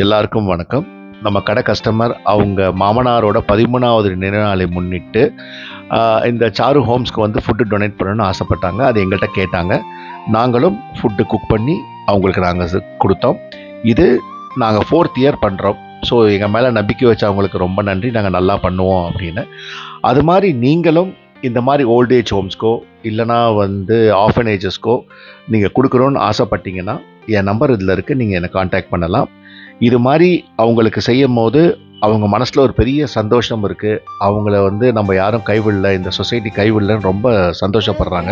எல்லாருக்கும் வணக்கம். நம்ம கடை கஸ்டமர் அவங்க மாமனாரோட 13வது நினைவு நாளை முன்னிட்டு இந்த சாரு ஹோம்ஸ்க்கு வந்து ஃபுட்டு டொனேட் பண்ணணும்னு ஆசைப்பட்டாங்க. அது எங்கள்கிட்ட கேட்டாங்க. நாங்களும் ஃபுட்டு குக் பண்ணி அவங்களுக்கு நாங்கள் கொடுத்தோம். இது நாங்கள் 4th இயர் பண்ணுறோம். ஸோ எங்கள் மேலே நம்பிக்கை வச்ச அவங்களுக்கு ரொம்ப நன்றி. நாங்கள் நல்லா பண்ணுவோம் அப்படின்னு. அது மாதிரி நீங்களும் இந்த மாதிரி ஓல்டேஜ் ஹோம்ஸ்க்கோ இல்லைனா வந்து ஆர்ஃபனேஜஸ்க்கோ நீங்கள் கொடுக்குறோன்னு ஆசைப்பட்டீங்கன்னா என் நம்பர் இதில் இருக்குது, நீங்கள் என்னை காண்டாக்ட் பண்ணலாம். இது மாதிரி அவங்களுக்கு செய்யும் போது அவங்க மனசில் ஒரு பெரிய சந்தோஷம் இருக்குது. அவங்கள வந்து நம்ம யாரும் கைவிடல, இந்த சொசைட்டி கைவிடலன்னு ரொம்ப சந்தோஷப்படுறாங்க.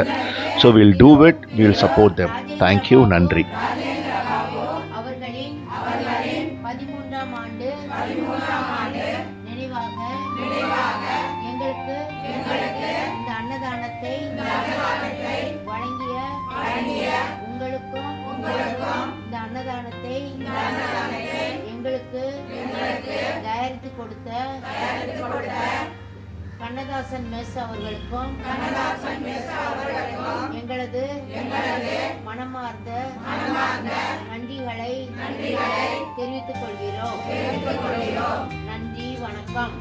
So will do it, will support them. Thank you, நன்றி. அவர்களின் 13ஆம் ஆண்டு நினைவாக எங்களுக்கு இந்த அன்னதானத்தை வழங்கிய உங்களுக்கும் இந்த அன்னதானத்தை எங்களுக்கு தயாரித்து கொடுத்த கண்ணதாசன் மெஸ் அவர்களுக்கும் எங்களது மனமார்ந்த நன்றிகளை தெரிவித்துக் கொள்கிறோம். நன்றி, வணக்கம்.